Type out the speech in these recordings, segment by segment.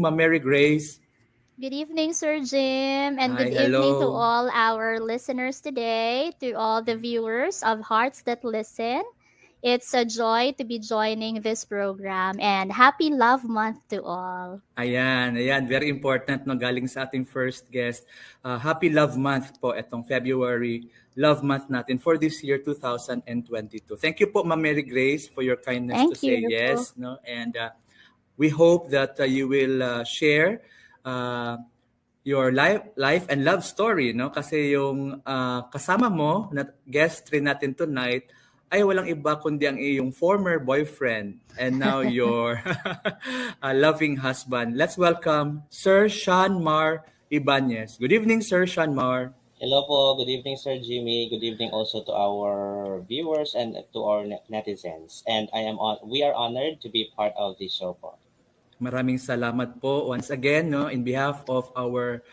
Ma'am Mary Grace. Good evening, Sir Jim, and Hi, good evening to hello. all our listeners today, to all the viewers of Hearts That Listen. It's a joy to be joining this program, and happy Love Month to all. Ayan. Very important, no? Galing sa ating first guest. Happy Love Month po, itong February. Love Month natin for this year, 2022. Thank you po, Ma'am Mary Grace, for your kindness to Thank say you. yes. No? And we hope that you will share uh, your life and love story, no? Kasi yung kasama mo na guest rin natin tonight ay walang iba kundi ang iyong former boyfriend and now your loving husband. Let's welcome Sir Sean Mar Ibanez. Good evening, Sir Sean Mar. Hello po. Good evening, Sir Jimmy. Good evening also to our viewers and to our netizens. And we are honored to be part of this show po. Maraming salamat po once again, no, in behalf of our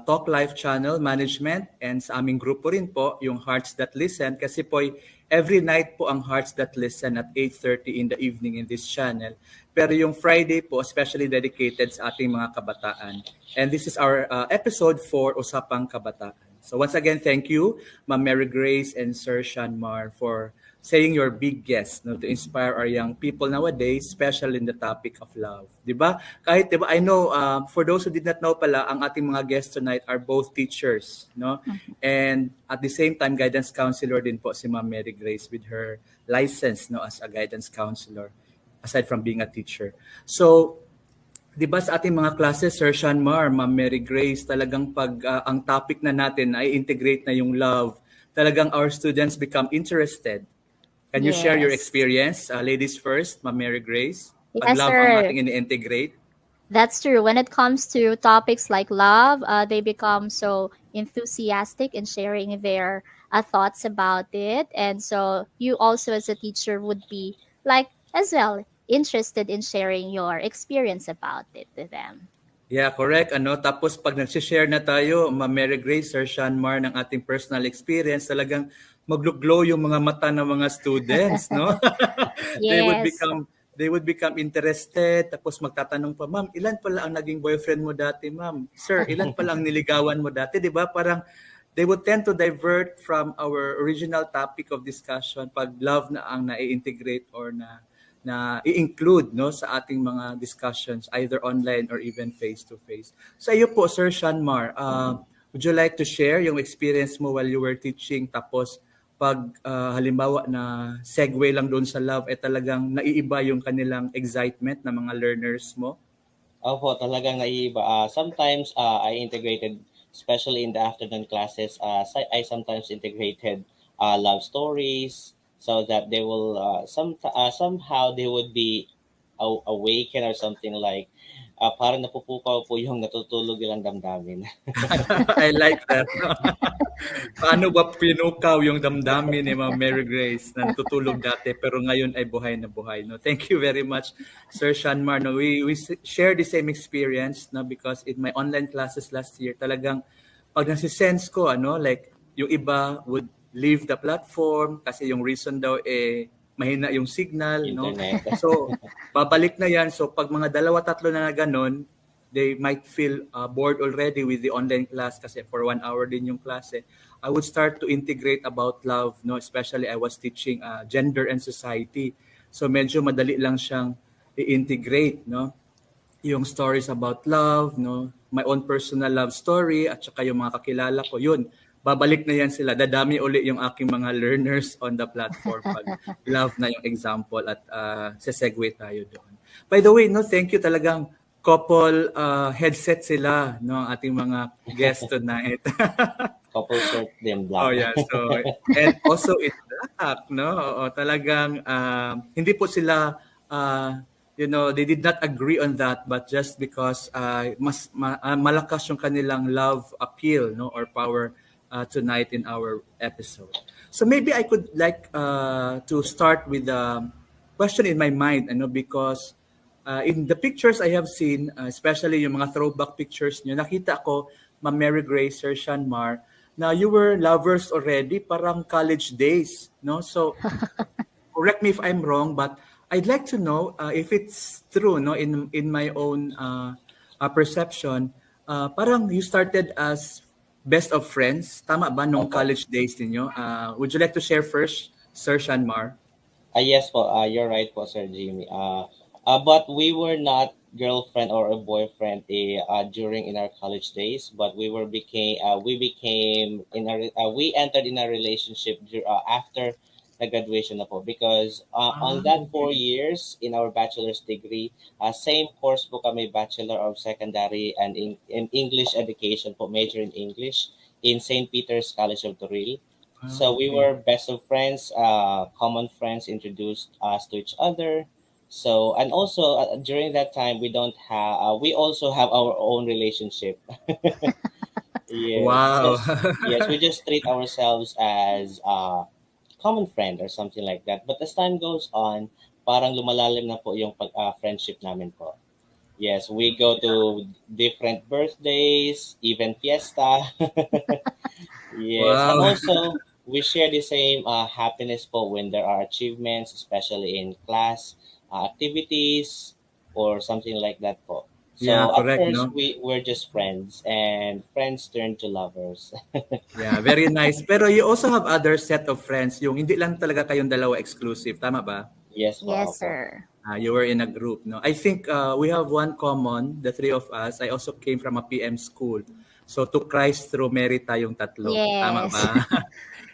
Talk Life channel management and sa aming grupo rin po, yung Hearts That Listen, kasi po every night po ang Hearts That Listen at 8:30 in the evening in this channel. Pero yung Friday po, especially dedicated sa ating mga kabataan. And this is our episode for Usapang Kabataan. So once again, thank you, Ma'am Mary Grace and Sir Shanmar, for saying your big yes, no, to inspire our young people nowadays, especially in the topic of love. Diba? Kahit, diba, I know, for those who did not know pala, ang ating mga guests tonight are both teachers, no? And at the same time, guidance counselor din po si Ma'am Mary Grace with her license, no, as a guidance counselor, aside from being a teacher. So, di ba sa ating mga classes, Sir Shanmar, Ma'am Mary Grace, talagang pag ang topic na natin ay integrate na yung love, talagang our students become interested. Can you share your Yes. experience? Ladies first, Ma'am Mary Grace. Pag Yes, love ang sir. ating ini-integrate. That's true. When it comes to topics like love, they become so enthusiastic in sharing their thoughts about it. And so you also, as a teacher, would be like as well interested in sharing your experience about it to them. Yeah, correct. Tapos pag nag-share na tayo, Ma'am Mary Grace, Sir Shanmar, ng ating personal experience, talagang maglo-glow yung mga mata ng mga students, no? they would Yes. become they would become interested, tapos magtatanong pa, ma'am, ilan pala ang naging boyfriend mo dati, ma'am? Sir, ilan pala ang niligawan mo dati? Di ba? Parang they would tend to divert from our original topic of discussion pag love na ang na-integrate or na i-include, no, sa ating mga discussions either online or even face-to-face. Sa iyo po, Sir Shanmar, would you like to share yung experience mo while you were teaching, tapos pag halimbawa na segue lang doon sa love, talagang naiiba yung kanilang excitement ng mga learners mo? Opo, talagang naiiba. Sometimes I integrated, especially in the afternoon classes, I sometimes integrated love stories so that they will somehow they would be awakened or something like parang napupukaw po yung natutulog ilang damdamin. I like that. Paano ba pinukaw yung damdamin ni Ma'am Mary Grace na natutulog dati pero ngayon ay buhay na buhay, no? Thank you very much, Sir Shanmar. No, we share the same experience, no, because in my online classes last year, talagang pag nasi-sense ko, like yung iba would leave the platform kasi yung reason daw mahina yung signal, no? Internet. So, babalik na yan. So, pag mga dalawa-tatlo na ganon, they might feel bored already with the online class kasi for 1 hour din yung klase. I would start to integrate about love, no? Especially I was teaching gender and society. So, medyo madali lang siyang i-integrate, no? Yung stories about love, no? My own personal love story at saka yung mga kakilala ko. Yun, babalik na yan sila. Dadami uli yung aking mga learners on the platform pag love na yung example at sesegue tayo doon. By the way, no, thank you talagang couple headset sila, no, ating mga guests tonight. Couple shirt din black. Oh yeah, so and also it's black, no? Oo, talagang hindi po sila they did not agree on that, but just because malakas yung kanilang love appeal, no, or power tonight in our episode. So maybe I could like to start with a question in my mind, because in the pictures I have seen, especially yung mga throwback pictures nyo, nakita ko, Ma'am Mary Grace, Sir Shanmar, na you were lovers already, parang college days, no? So correct me if I'm wrong, but I'd like to know if it's true, no, in my own perception, parang you started as best of friends. Tama ba nung Opo. college days ninyo? Would you like to share first, Sir Shanmar? Yes po, you're right po, Sir Jimmy. But we were not girlfriend or a boyfriend during in our college days, but we became in a we entered in a relationship after the graduation na po, because on that Okay. 4 years in our bachelor's degree, same course po kami, Bachelor of Secondary and in English Education po, major in English in St. Peter's College of Toril. So we Okay. were best of friends. Common friends introduced us to each other. So and also during that time we don't have. We also have our own relationship. Yes, Wow. just yes. We just treat ourselves as common friend or something like that. But as time goes on, parang lumalalim na po yung friendship namin po. Yes, we go to different birthdays, even fiesta. Yes, and Wow. also we share the same happiness po when there are achievements, especially in class activities or something like that po. Yeah, So at correct, first no? we were just friends, and friends turn to lovers. Yeah, very nice. Pero you also have other set of friends, yung hindi lang talaga kayong dalawa exclusive, tama ba? Yes po, Yes, opo. sir. You were in a group, no? I think we have one common, the three of us. I also came from a PM school. So to Christ through Mary tayong tatlo. Tama Yes. ba?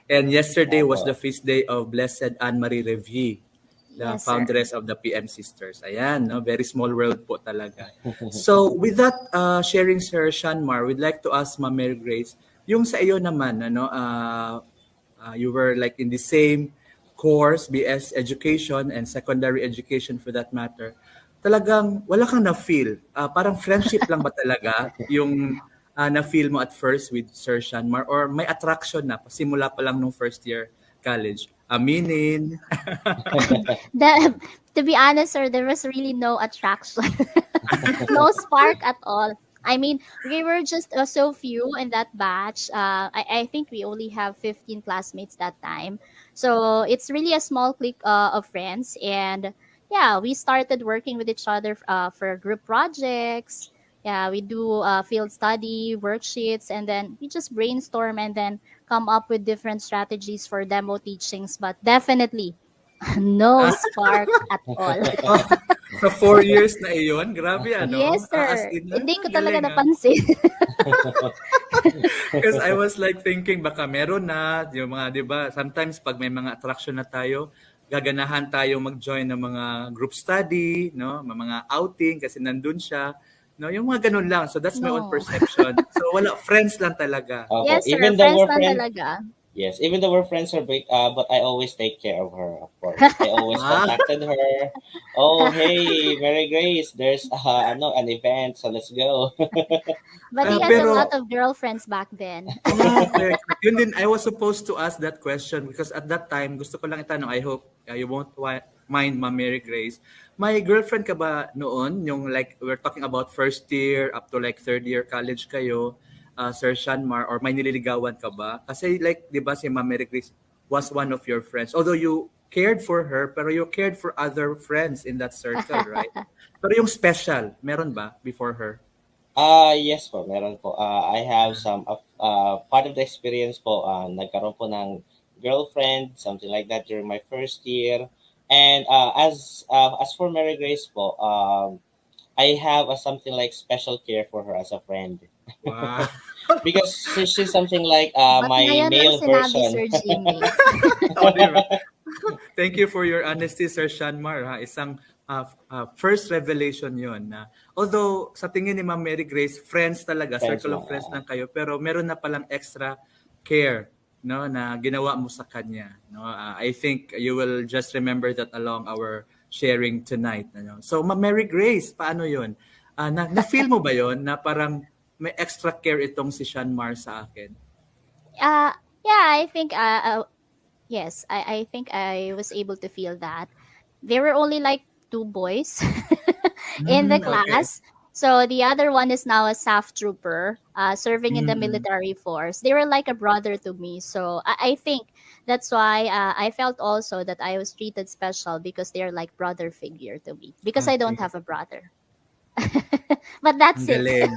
And yesterday was the Opo. feast day of Blessed Anne-Marie Revie, the Yes, sir. foundress of the PM Sisters. Ayan, no? Very small world po talaga. So with that sharing, Sir Shanmar, we'd like to ask Ma'am Mary Grace, yung sa iyo naman, you were like in the same course, BS Education and secondary education for that matter, talagang wala kang na-feel. Parang friendship lang ba talaga yung na-feel mo at first with Sir Shanmar or may attraction na simula pa lang nung first year college? Aminin. The, to be honest, sir, there was really no attraction, no spark at all. I mean, we were just so few in that batch. I think we only have 15 classmates that time. So it's really a small clique of friends. And yeah, we started working with each other for group projects. Yeah, we do field study, worksheets, and then we just brainstorm and then come up with different strategies for demo teachings. But definitely, no spark at all. Oh, sa 4 years na iyon, grabe ano? Yes, As sir. in, Hindi ko talaga galing ah. napansin. Because I was like thinking baka meron na yung mga 'di ba sometimes pag may mga attraction na tayo gaganahan tayo mag-join ng mga group study no mga outing kasi nandun siya no yung mga ganun lang so that's my own No. perception so wala friends lang talaga. Opo. Yes, sir. Friends lang talaga. Yes, even though we're friends are big, but I always take care of her, of course. I always Ah, contacted her. Oh, hey, Mary Grace, there's an event, so let's go. But he has a pero lot of girlfriends back then. okay. Yun din, I was supposed to ask that question because at that time, gusto ko lang itanong, I hope you won't mind, Ma'am Mary Grace. May girlfriend ka ba noon? Yung like, we're talking about first year up to like third year college kayo, Sir Shanmar, or may nililigawan ka ba? Kasi like, di ba si Ma'am Mary Grace was one of your friends. Although you cared for her, pero you cared for other friends in that circle, right? Pero yung special, meron ba before her? Yes po, meron po. I have some part of the experience po, nagkaroon po ng girlfriend, something like that during my first year. And as for Mary Grace po, I have a something like special care for her as a friend. Wow. Because she's something like But my ngayon lang male sinabi, version. Sir Jimmy. Oh, di ba? Thank you for your honesty, Sir Shanmar. Ha? Isang first revelation yon na although sa tingin ni Ma'am Mary Grace, friends talaga, Friends circle of lang. friends lang kayo, pero meron na palang extra care no na ginawa mo sa kanya no I think you will just remember that along our sharing tonight ano so Ma'am Mary Grace paano yon na feel mo ba yon na parang may extra care itong si Shanmar sa akin. Uh, yeah, I think, yes, I think I was able to feel that. There were only like two boys in the Okay. class. So the other one is now a staff trooper, serving in the Mm. military force. They were like a brother to me. So I think that's why I felt also that I was treated special because they're like brother figure to me because I don't Okay. have a brother. But Ang that's it. galing.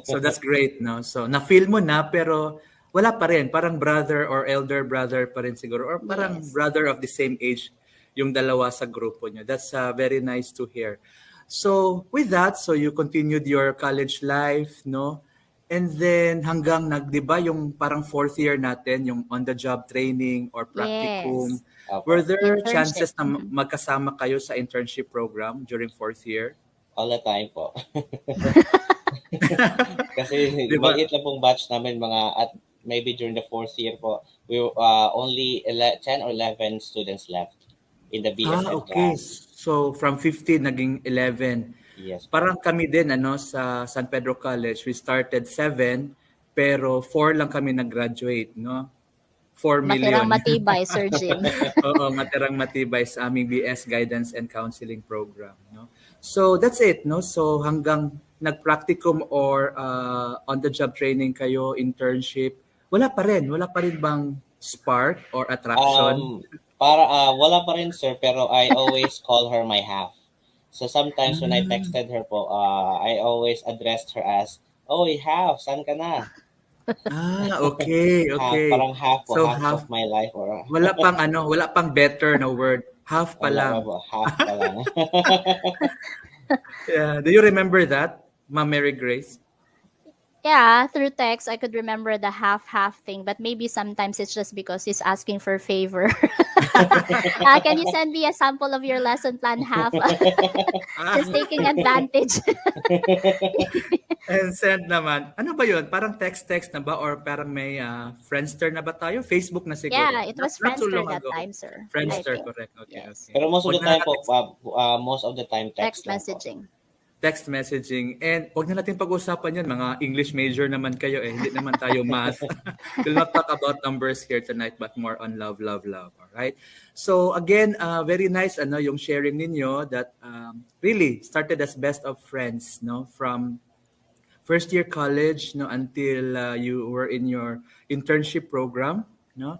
So that's great, no? So na-feel mo na pero wala pa rin, parang brother or elder brother pa rin siguro or parang Yes. brother of the same age yung dalawa sa grupo niyo. That's very nice to hear. So with that, so you continued your college life, no? And then hanggang 'di ba, yung parang fourth year natin, yung on the job training or practicum, Yes. were Opo. there Internship. chances na magkasama kayo sa internship program during fourth year? All the time po. Kasi 'Di ba? maliit lang pong batch namin mga at maybe during the fourth year po, we only 10 or 11 students left in the BSN Okay. class. So from 15 naging 11. Yes po. Parang kami din ano sa San Pedro College, we started 7 pero 4 lang kami nag-graduate, no? 4 Matirang million. matibay, Sir Jim. Oo, matirang matibay sa aming BS Guidance and Counseling Program, no? So that's it, no? So hanggang nag-practicum or on-the-job training kayo, internship, wala pa rin bang spark or attraction? Wala pa rin sir, pero I always call her my half. So sometimes when I Ah, texted her po, I always addressed her as, "Oh, half, saan ka na?" Okay, Half, okay. parang half po, So half half, of my life or wala pang better na word. Half pa wala pa lang. po, half pa lang. Yeah. Do you remember that, Ma'am Mary Grace? Yeah, through text, I could remember the half-half thing, but maybe sometimes it's just because he's asking for favor. Can you send me a sample of your lesson plan half? Ah, Just taking advantage. and send naman. Ano ba yun? Parang text-text na ba? Or parang may Friendster na ba tayo? Facebook na siguro. Yeah, it Not, was not too Friendster long that ago. time, sir. I Friendster, think. correct. Okay, Yes. okay. Pero Wag na natin most of the time Text text lang po. messaging. text messaging. And wag na natin pag-usapan yun. Mga English major naman kayo eh. Hindi naman tayo math. We'll not talk about numbers here tonight but more on love, love, love. All right? So again, very nice ano yung sharing ninyo that really started as best of friends, no? From first year college no until you were in your internship program, no?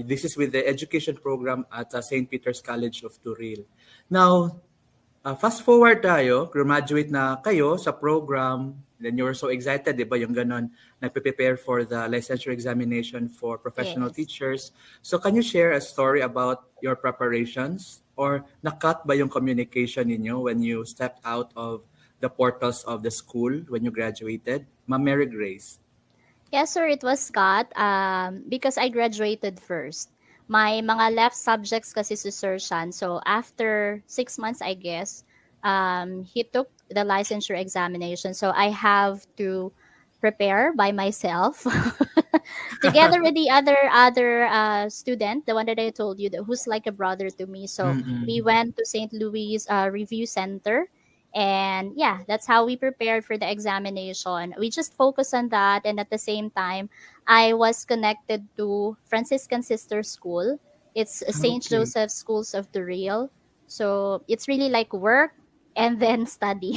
This is with the education program at St. Peter's College of Turil. Now, fast forward tayo, graduate na kayo sa program, then you were so excited, di ba, yung ganon, nagpe-prepare for the licensure examination for professional Yes. teachers. So can you share a story about your preparations? Or nakat ba yung communication ninyo when you stepped out of the portals of the school when you graduated? Ma'am Mary Grace. Yes, sir, it was Scott. Because I graduated first. My mga left subjects kasi si Sir Shan. So after 6 months, I guess, he took the licensure examination. So I have to prepare by myself together with the other student, the one that I told you, that who's like a brother to me. So we Mm-mm. went to St. Louis Review Center, and yeah, that's how we prepared for the examination. We just focused on that, and at the same time, I was connected to Franciscan Sister School. It's St. Okay. Joseph Schools of the Real. So it's really like work and then study.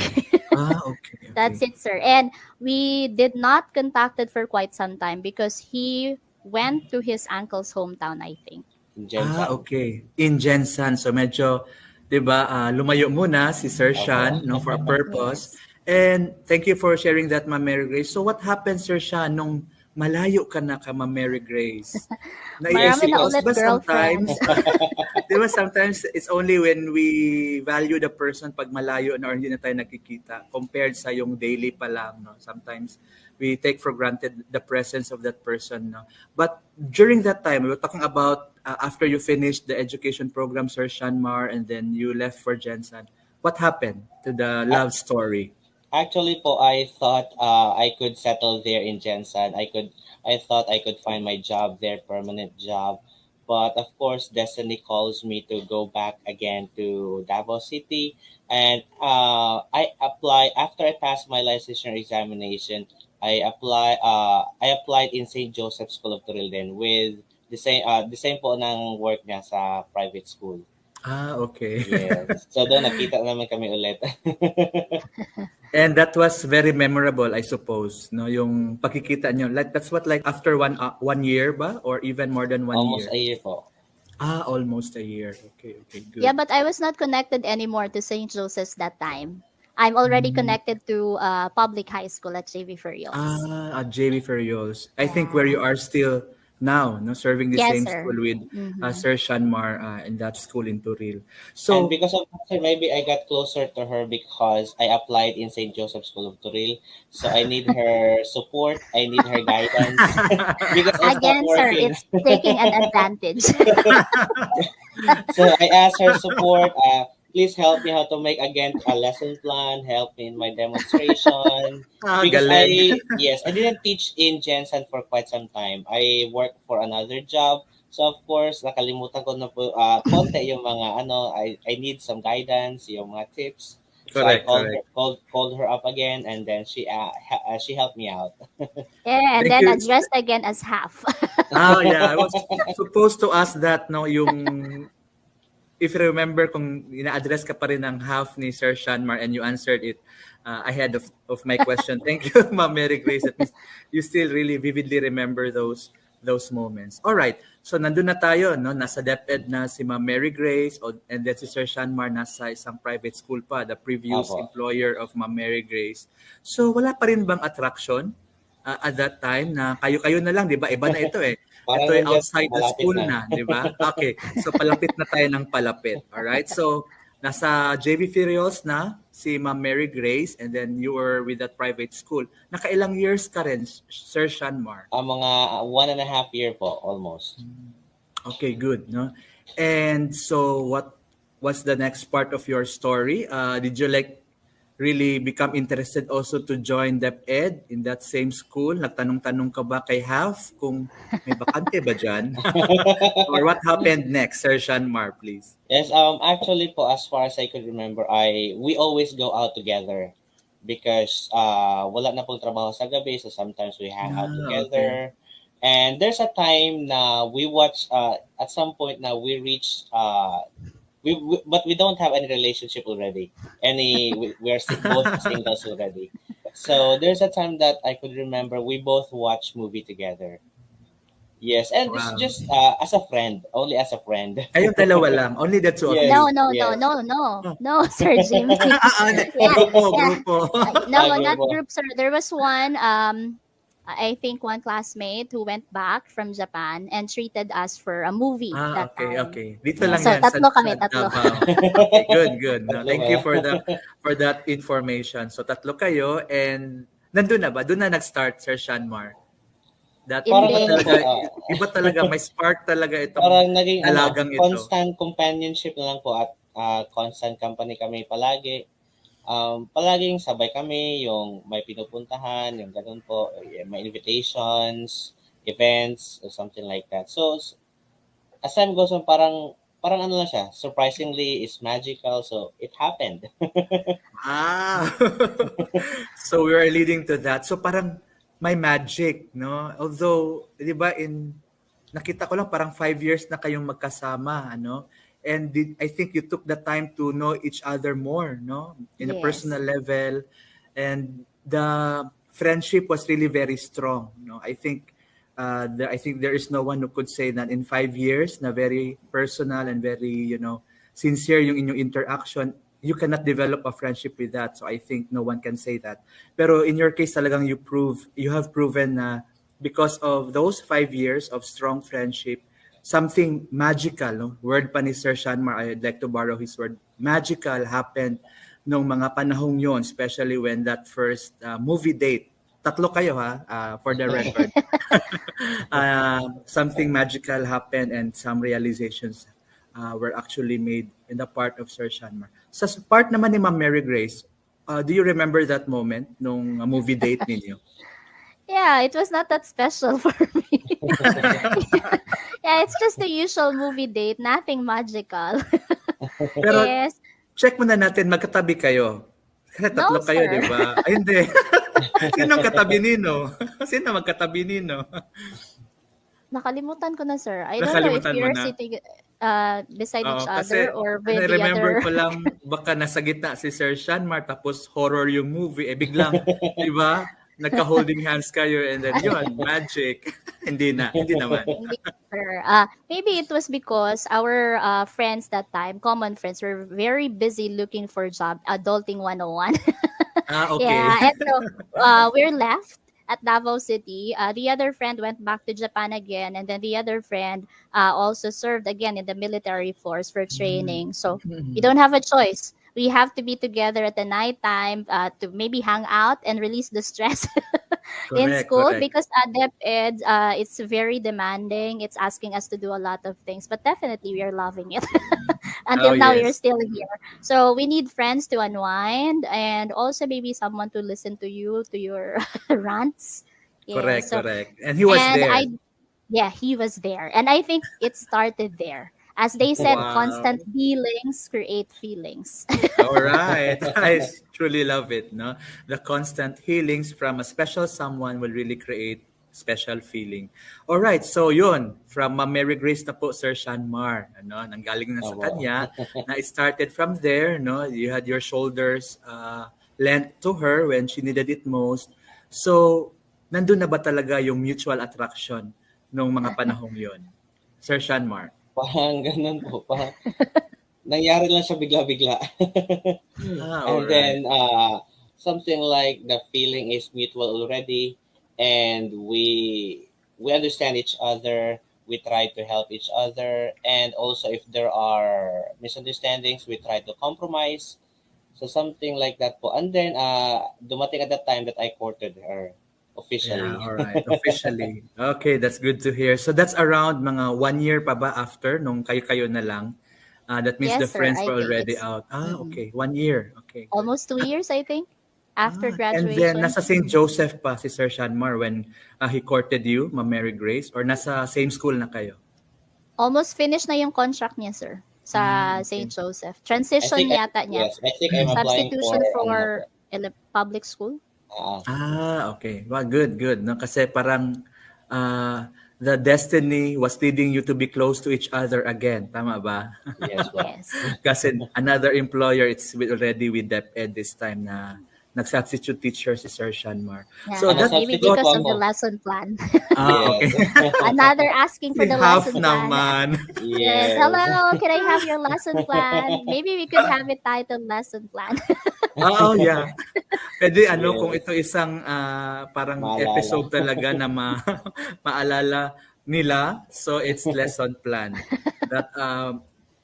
Okay, That's okay. it, sir. And we did not contacted for quite some time because he went to his uncle's hometown, I think. Jensen. Okay. In Jensen. So medyo, 'di ba, lumayo muna si Sir Opo. Shan no for a purpose. Yes. And thank you for sharing that, Ma'am Mary Grace. So what happened, Sir Shan, nung malayo ka na ka, Ma'am Mary Grace? Marami Naiisip na ko, ulit di ba sometimes, girlfriend. di ba sometimes it's only when we value the person pag malayo na or hindi na tayo nakikita compared sa yung daily pa lang, no? Sometimes we take for granted the presence of that person, no? But during that time, we were talking about after you finished the education program, Sir Shanmar, and then you left for Jensen. What happened to the A- love story? Actually po, I thought I could settle there in Jensen. I thought I could find my job there, permanent job. But of course, destiny calls me to go back again to Davao City, and I apply after I passed my licensure examination. I applied in St. Joseph School of Turilden with the same po ng work niya sa private school. Okay. Yes. So doon nakita naman kami ulit. And that was very memorable, I suppose, no? Yung pagkikita nyo. Like, that's what, like, after 1 year ba? Or even more than one Almost year? a year po. Almost a year. Okay, Yeah, good. but I was not connected anymore to St. Joseph's that time. I'm already Mm. connected to public high school at JV Furials. At JV Ferrios. I think where Yeah. you are still now, no, serving the Yes, same school sir. with Mm-hmm. Sir Shanmar in that school in Turil. And So, because of that, sir, maybe I got closer to her because I applied in St. Joseph School of Turil. So I need her support. I need her guidance because I stopped Again, sir, working. it's taking an advantage. So I asked her support. Please help me how to make again a lesson plan. Help me in my demonstration. Because galing. I didn't teach in Jensen for quite some time. I worked for another job. So of course, nakalimutan ko na po konti yung mga I need some guidance, yung mga tips. So I Correct, correct. called her up again, and then she helped me out. Yeah, and Thank then you. addressed again as half. Yeah, I was supposed to ask that, no, yung if you remember kung ina-address ka pa rin ng half ni Sir Shanmar and you answered it ahead of my question. Thank you, Ma'am Mary Grace. At least you still really vividly remember those moments. All right. So nandun na tayo, no? Nasa DepEd na si Ma'am Mary Grace and then si Sir Shanmar nasa isang private school pa, the previous Apo. employer of Ma'am Mary Grace. So wala pa rin bang attraction at that time na kayo-kayo na lang, 'di ba? Iba na ito eh. Parang Ito ay nandiyan, outside the malapit school na. na, 'di ba? Okay. So palapit na tayo ng palapit. All right? So nasa JV Furios na si Ma'am Mary Grace and then you were with that private school. Nakailang years ka rin, Sir Shanmar? Mga 1.5 year po, almost. Okay, good, no? And so what was the next part of your story? Did you like really become interested also to join DepEd in that same school? Nagtanong-tanong ka ba kay Half kung may bakante ba dyan? Or what happened next, Sir Shanmar, please? Yes, actually po, as far as I could remember, we always go out together because wala na pong trabaho sa gabi, so sometimes we hang out Okay. together. And there's a time na we watch, at some point na we reach, but we don't have any relationship already. We are both singles already. So there's a time that I could remember we both watch movie together. Yes, and it's Wow. just as a friend, only as a friend. Kayong dalawa lang. Only the two of Yes, No, you. no, no, yes. no, no, no, Sir Jimmy. Yeah, Grupo, yeah. grupo. No, Ah, not grupo. group, sir. There was one, I think one classmate who went back from Japan and treated us for a movie that Okay, time. okay. Dito Yeah, lang so yan tatlo kami, sa tatlo. Davao. Okay, good, good. No, Tatlo thank ba? you for that information. So tatlo kayo and nandun na ba? Doon na nag-start, Sir Shanmar. That Parang Hindi. iba talaga, may spark talaga itong parang naging dalagang ito. constant companionship na lang po at constant company kami palagi. Palaging sabay kami, yung may pinupuntahan, yung ganun po, may invitations, events, or something like that. So, as time goes on, parang ano lang siya, surprisingly, it's magical, so it happened. Ah. So we are leading to that. So parang may magic, no? Although, 'di ba, nakita ko lang parang 5 years na kayong magkasama, ano? And I think you took the time to know each other more, no? In a Yes. personal level, and the friendship was really very strong, no? I think there is no one who could say that in 5 years na very personal and very, sincere yung inyong interaction, you cannot develop a friendship with that. So I think no one can say that. Pero in your case, talagang you have proven na because of those 5 years of strong friendship, something magical, no? Word pa ni Sir Shanmar, I'd like to borrow his word, magical happened nung mga panahong yon, especially when that first movie date. Tatlo kayo ha, for the record. Something magical happened and some realizations were actually made in the part of Sir Shanmar. Sa part naman ni Ma'am Mary Grace, do you remember that moment nung movie date ninyo? Yeah, it was not that special for me. Yeah, it's just the usual movie date, nothing magical. Pero Yes. check muna natin, magkatabi kayo. Kasi tatlo No, kayo, sir. di ba? Ay, hindi. Sino katabi nino? Sino magkatabi nino? Nakalimutan ko na, sir. I don't know if Nakalimutan mo you're na. sitting beside Oo, each kasi other or with the remember other. ko lang baka nasa gitna si Sir Shanmar tapos horror yung movie. Biglang, di ba? Nagka-holding hands kayo and then yun, magic. Hindi naman. Hindi sure. Maybe it was because our friends that time, common friends, were very busy looking for job, adulting 101. Okay. Yeah, and so we're left at Davao City. The other friend went back to Japan again, and then the other friend also served again in the military force for training. So we Mm. don't have a choice. We have to be together at the night time to maybe hang out and release the stress in Correct, school correct. because DepEd, it's very demanding. It's asking us to do a lot of things, but definitely we are loving it. Oh, Until now, we are yes. still here. So we need friends to unwind and also maybe someone to listen to you, to your rants. Yeah. Correct, So, correct. And he was and there. yeah, he was there. And I think it started there. As they said, constant Wow. feelings create feelings. All right. I truly love it, no? The constant healings from a special someone will really create special feeling. All right. So yun, from Mary Grace na po, Sir Shanmar, ano, nanggaling na sa Opo. kanya, na it started from there, no? You had your shoulders lent to her when she needed it most. So, nandun na ba talaga yung mutual attraction nung mga panahong yun? Sir Shanmar. Parang gano'n po, parang nangyari lang siya bigla-bigla. All And right. then, something like the feeling is mutual already, and we understand each other. We try to help each other, and also if there are misunderstandings, we try to compromise. So something like that po. And then, dumating at the time that I courted her Yeah, officially. all right. Officially. Okay, that's good to hear. So that's around mga 1 year pa ba after nung kayo-kayo na lang? That means the Yes, sir. friends I were think already it's out. mm-mm, Okay. 1 year. Okay, good. almost 2 years, I think, after And then graduation. nasa St. Joseph pa si Sir Shanmar when he courted you, Ma'am Mary Grace, or nasa same school na kayo? Almost finished na yung contract niya, sir, sa Okay. St. Joseph. I Transition think yata niya. yes, I think I'm applying for Substitution ano po. for public school. Okay. Well, good, good. No? Kasi parang the destiny was leading you to be close to each other again. Tama ba? Yes po. Yes. Kasi another employer, already with DepEd this time na nag-substitute teacher si Sir Shanmar. Yeah, So Ano that maybe substitute brought po because of ako? the lesson plan. okay. Yes. Another asking for Si the half lesson plan. naman. Yes. Yes. Hello, can I have your lesson plan? Maybe we could have it titled lesson plan. Oo, yeah. Pwede kung Yes. ito isang parang Maalala. episode talaga na maalala nila. So it's lesson plan that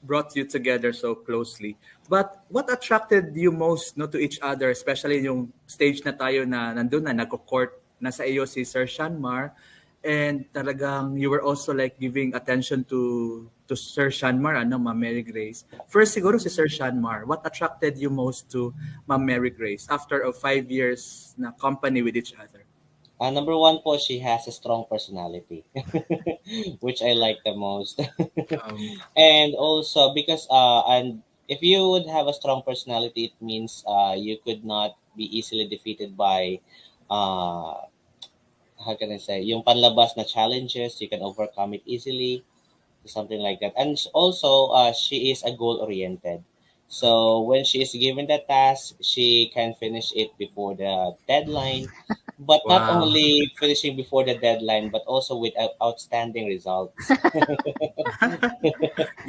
brought you together so closely. But what attracted you most no to each other, especially yung stage na tayo na nandun na nagko-court na sa iyo si Sir Shanmar, and talagang you were also like giving attention to Sir Shanmar, Ma'am Mary Grace. First siguro si Sir Shanmar, what attracted you most to Ma'am Mary Grace after of 5 years na company with each other? Number one po, she has a strong personality, which I like the most. Um, And also because and if you would have a strong personality, it means you could not be easily defeated by uh how can I say, yung panlabas na challenges, you can overcome it easily, something like that. And also, she is a goal oriented. So when she is given the task, she can finish it before the deadline. But not wow. only finishing before the deadline, but also with outstanding results.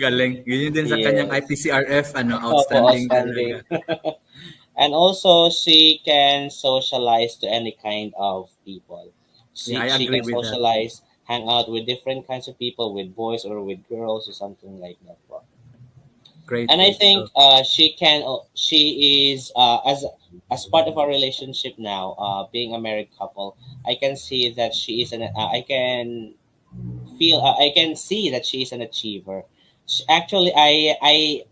Galing. Yun din sa kanyang Yes. IPCRF, Opo, outstanding outstanding. talaga. And also, she can socialize to any kind of people. Yeah, I She agree can with that. socialize, hang out with different kinds of people, with boys or with girls or something like that. Po. Great, And I great. think So, she is as part of our relationship now, being a married couple. I can see that she is I can feel I can see that she is an achiever. Actually, I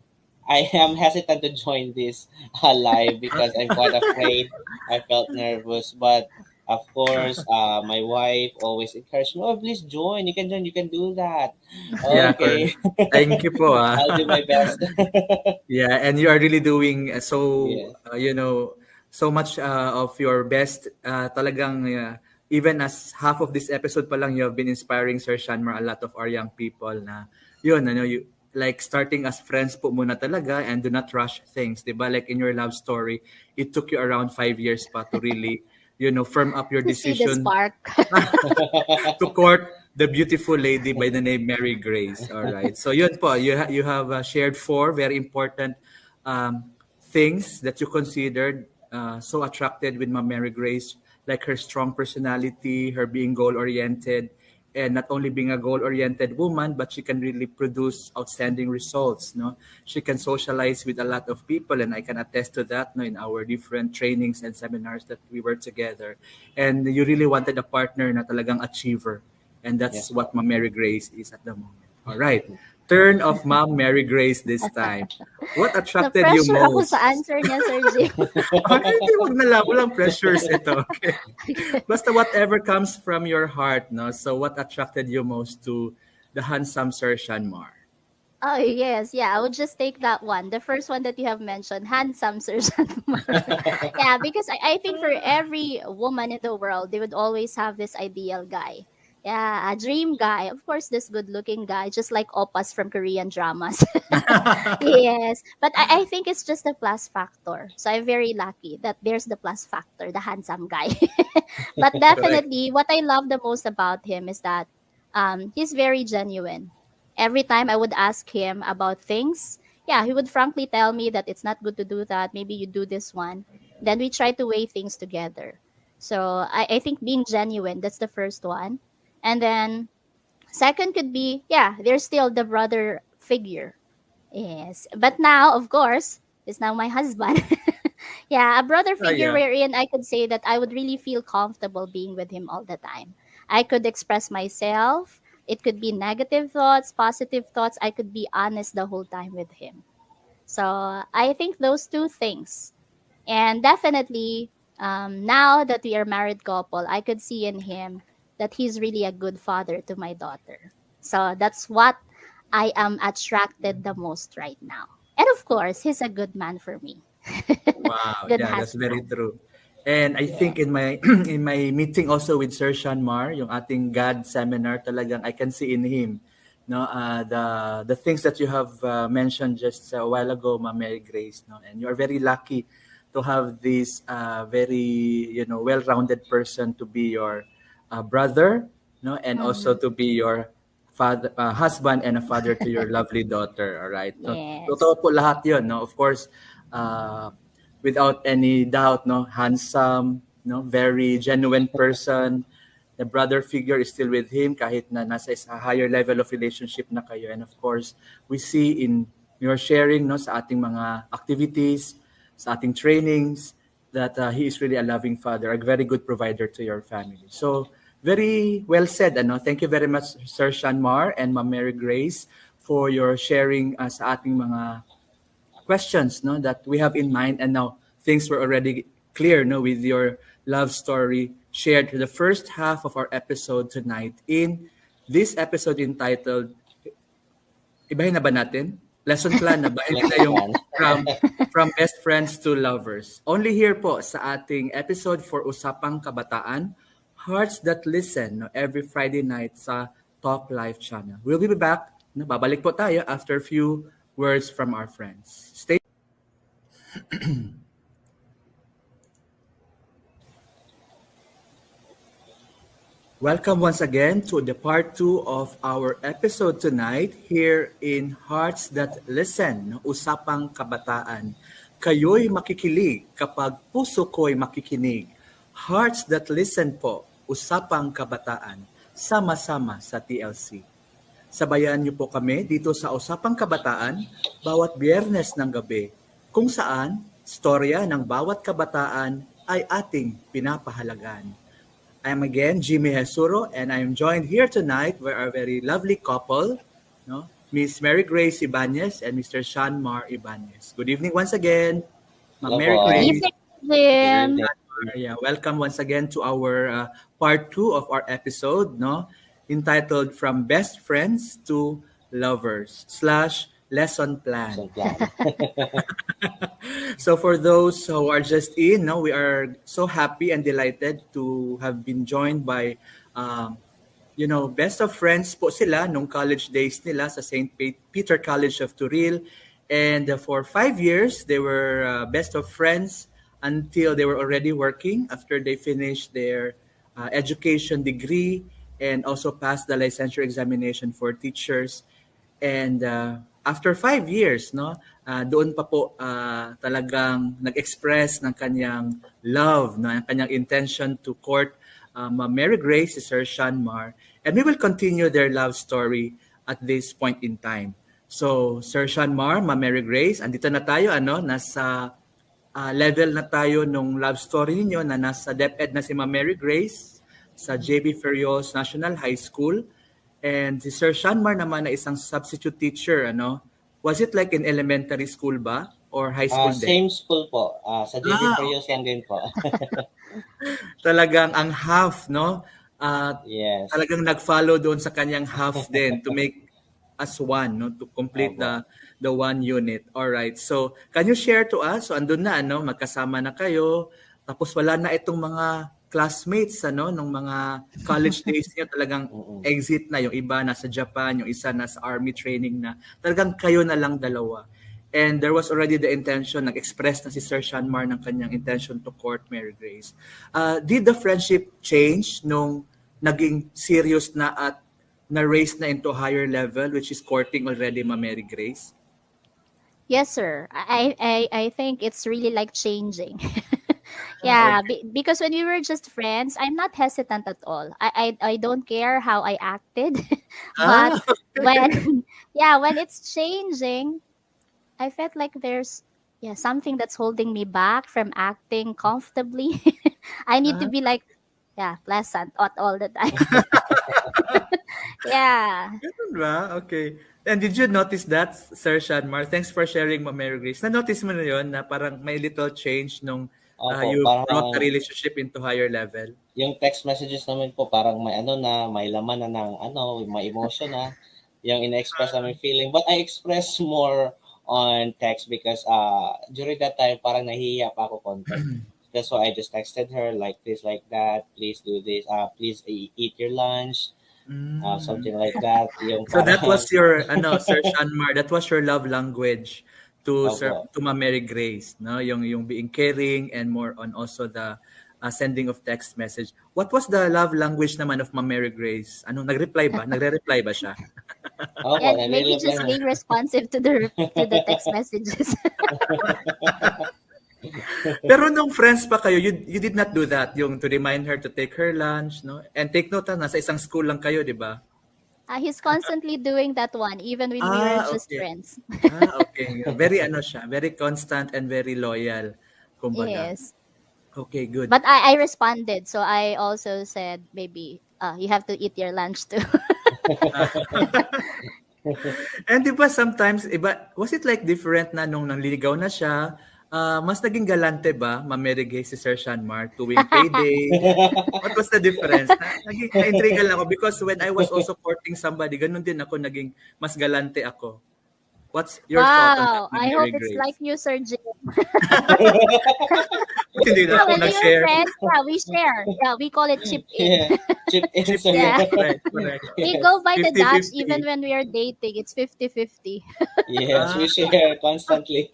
am hesitant to join this live because I'm quite afraid. I felt nervous, but of course, my wife always encouraged me. Oh, please join. You can join. You can do that. yeah, Okay, thank you po. I'll do my best. Yeah, and you are really doing Yes. so much of your best. Talagang even as half of this episode pa lang, you have been inspiring Sir Shanmar a lot of our young people na yun, you like starting as friends po muna talaga and do not rush things, 'di ba? Like in your love story, it took you around 5 years pa to really firm up your To see the decision spark. to court the beautiful lady by the name Mary Grace. All right. So yun po, you have shared four very important um, things that you considered so attracted with Ma'am Mary Grace, like her strong personality, her being goal-oriented, and not only being a goal-oriented woman, but she can really produce outstanding results. No, she can socialize with a lot of people, and I can attest to that. No, in our different trainings and seminars that we were together, and you really wanted a partner na talagang achiever, and that's Yes what po. Ma'am Mary Grace is at the moment. All right, turn of Ma'am Mary Grace this time. What attracted you Na-pressure ako most? sa answer niya, Sir Jim. Hindi, wag na lang. Walang pressures ito. Okay. Basta whatever comes from your heart, no? So what attracted you most to the handsome Sir Shanmar? Oh, yes. Yeah, I would just take that one. The first one that you have mentioned, handsome Sir Shanmar. Yeah, because I think for every woman in the world, they would always have this ideal guy. Yeah, a dream guy. Of course, this good looking guy, just like oppas from Korean dramas. Yes. But I think it's just a plus factor. So I'm very lucky that there's the plus factor, the handsome guy. But Correct. definitely, what I love the most about him is that he's very genuine. Every time I would ask him about things, yeah, he would frankly tell me that it's not good to do that. Maybe you do this one. Then we try to weigh things together. So I think being genuine, that's the first one. And then second could be, yeah, there's still the brother figure. Yes. But now, of course, is now my husband. Yeah, a brother figure Yeah. wherein I could say that I would really feel comfortable being with him all the time. I could express myself. It could be negative thoughts, positive thoughts. I could be honest the whole time with him. So I think those two things. And definitely, now that we are married couple, I could see in him that he's really a good father to my daughter. So that's what I am attracted the most right now. And of course, he's a good man for me. Wow, Good yeah, that's very husband. true. And I Yeah. think in my in my meeting also with Sir Shanmar, yung ating God seminar, talagang I can see in him, no, the things that you have mentioned just a while ago, Ma'am Mary Grace, no, and you are very lucky to have this very well-rounded person to be your brother, no, and also Mhm. to be your father, husband and a father to your lovely daughter. All right, so Yes. totoo po lahat yon, no, of course. Uh, Without any doubt, no, handsome, no, very genuine person. The brother figure is still with him kahit na nasa a higher level of relationship na kayo. And of course, we see in your sharing, no, sa ating mga activities, sa ating trainings, that he is really a loving father, a very good provider to your family. So, very well said. Ano? Thank you very much, Sir Shanmar and Ma'am Mary Grace, for your sharing sa ating mga questions, no, that we have in mind, and now things were already clear, no, with your love story shared to the first half of our episode tonight in this episode entitled, ibahin na ba natin? Lesson plan na ba? Hindi na Lesson yung plan. from best friends to lovers. Only here po sa ating episode for Usapang Kabataan, Hearts That Listen, no, every Friday night sa Talk Live channel. We'll be back. No, babalik po tayo after a few words from our friends. Stay. Welcome once again to the part 2 of our episode tonight here in Hearts That Listen, Usapang Kabataan. Kayo'y makikilig kapag puso ko'y makikinig. Hearts That Listen po, Usapang Kabataan, sama-sama sa TLC. Sabayan niyo po kami dito sa Usapang Kabataan bawat Biyernes ng gabi, kung saan storya ng bawat kabataan ay ating pinapahalagan. I am again Jimmy Jesuro, and I am joined here tonight by our very lovely couple, no, Miss Mary Grace Ibanez and Mr. Sean Mar Ibanez. Good evening once again, Ma'am Hello Mary Good po. Grace. evening, Good Jim. evening. Yeah, welcome once again to our part 2 of our episode, no, entitled From Best Friends to Lovers slash Lesson Plan. Lesson plan. So for those who are just in, no, we are so happy and delighted to have been joined by, best of friends po sila nung college days nila sa St. Peter College of Turil. And for 5 years, they were best of friends until they were already working after they finished their education degree and also passed the licensure examination for teachers. And after 5 years, no, doon pa po talagang nag-express ng kanyang love, no, ng kanyang intention to court Ma'am Mary Grace, si Sir Sean Mar. And we will continue their love story at this point in time. So, Sir Sean Mar, Ma'am Mary Grace, andito na tayo, nasa level na tayo nung love story ninyo na nasa DepEd na si Ma'am Mary Grace sa JB Ferrios National High School. And si Sir Shanmar naman na isang substitute teacher, Was it like in elementary school ba? Or high school din? Same school po. Sa JB Ferrios yan din po. Talagang ang half, no? Yes. Talagang nag-follow doon sa kanyang half din to make as one, no? To complete the one unit. All right. So, can you share to us? So, andun na, magkasama na kayo. Tapos wala na itong mga classmates, nung mga college days niyo, talagang exit na. Yung iba nasa Japan, yung isa nasa army training na. Talagang kayo na lang dalawa. And there was already the intention, nag-express na si Sir Shanmar ng kanyang intention to court Mary Grace. Did the friendship change nung naging serious na at na-raise na into higher level, which is courting already Ma Mary Grace? Yes, sir. I think it's really like changing. Yeah, because when we were just friends, I'm not hesitant at all. I don't care how I acted. But when it's changing, I felt like there's something that's holding me back from acting comfortably. I need to be like pleasant all the time. Yeah. Ganun ba? Okay. And did you notice that, Sir Shanmar? Thanks for sharing, Ma Mary Grace. Na-notice mo na yun na parang may little change nung you brought the relationship into higher level? Yung text messages namin po parang may may laman na ng may emotion na yung ina-express namin feeling. But I express more on text because during that time parang nahihiya pa ako konti. That's why I just texted her like this, like that. Please do this. Please eat your lunch. Something like that. So that was your Sir Shanmar, that was your love language to Ma Mary Grace, no? Yung being caring and more on also the sending of text message. What was the love language naman of Ma Mary Grace? Nag-reply ba? Nagre-reply ba siya? Maybe just being responsive to the text messages. Pero nung friends pa kayo, you did not do that, yung to remind her to take her lunch, no? And take note, nasa isang school lang kayo, di ba? He's constantly doing that one, even when we were just friends. Okay. Very siya, very constant and very loyal, kumbaga. Yes. Okay, good. But I responded, so I also said, maybe you have to eat your lunch too. And di ba sometimes, was it like different na nung nanliligaw na siya, mas naging galante ba, Ma Mary Grace, si Sir Shanmar, tuwing payday? What was the difference? Na-intriga lang ako because when I was also courting somebody, ganun din ako, naging mas galante ako. What's your thought on that, Ma I Mary hope Grace? it's like you, Sir Jim. Hindi na ako When we nag-share. were friends, we share. Yeah, we call it chip in. Chip in. Yeah. Correct. We go by the 50-50. Dutch even when we are dating. It's 50-50. Yes, we share constantly.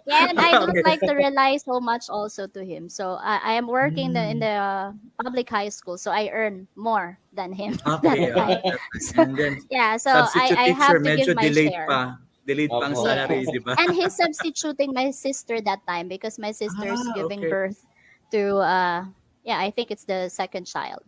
Yeah, and I don't like to rely so much also to him. So I am working in the public high school, so I earn more than him. Okay. that time. And then, So substitute I have teacher, to medyo give my delayed share. pa. Delayed pa ang Opo. salary, Yes. di ba? And he's substituting my sister that time because my sister's giving okay. birth to I think it's the second child.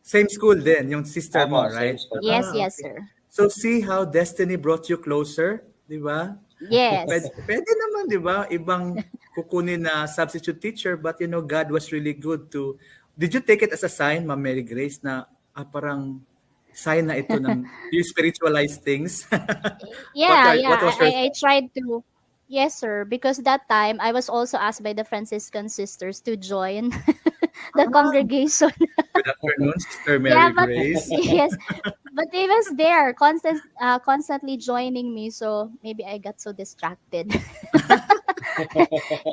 Same school din, yung sister mo, Opo, right? same school. Yes, okay. sir. So see how destiny brought you closer, di ba? Yes. Pwede naman, di ba? Ibang kukunin na substitute teacher, but God was really good to... Did you take it as a sign, Ma'am Mary Grace, na parang sign na ito ng you spiritualize things? What was your I tried to. Yes, sir. Because that time I was also asked by the Franciscan sisters to join the congregation. Good afternoon, Sister Mary Grace. Yes, but they was there constantly joining me. So maybe I got so distracted.